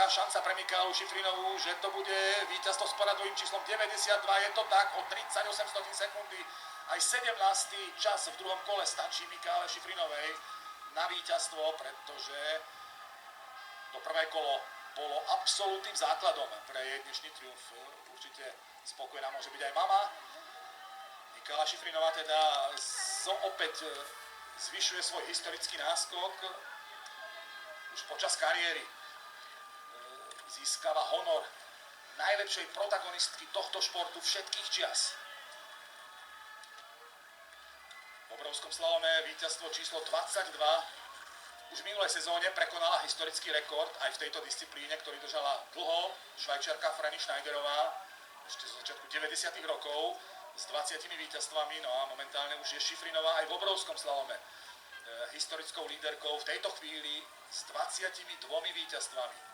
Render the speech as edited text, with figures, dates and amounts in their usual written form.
šanca pre Michaelu Šifrinovú, že to bude víťazstvo s poradovým číslom 92. Je to tak, o 38 sekundy. Aj 17. čas v druhom kole stačí Michaele Šifrinovej na víťazstvo, pretože to prvé kolo bolo absolútnym základom pre jej dnešný triumf. Určite spokojná môže byť aj mama. Michaela Šifrinová teda opäť zvyšuje svoj historický náskok. Už počas kariéry získava honor najlepšej protagonistky tohto športu všetkých čias. V obrovskom slalome víťazstvo číslo 22. Už v minulej sezóne prekonala historický rekord aj v tejto disciplíne, ktorý držala dlho Švajčiarka Franny Schneiderová ešte zo začiatku 90. rokov s 20 víťazstvami, no a momentálne už je Šifrinová aj v obrovskom slalome historickou líderkou v tejto chvíli s 22 víťazstvami.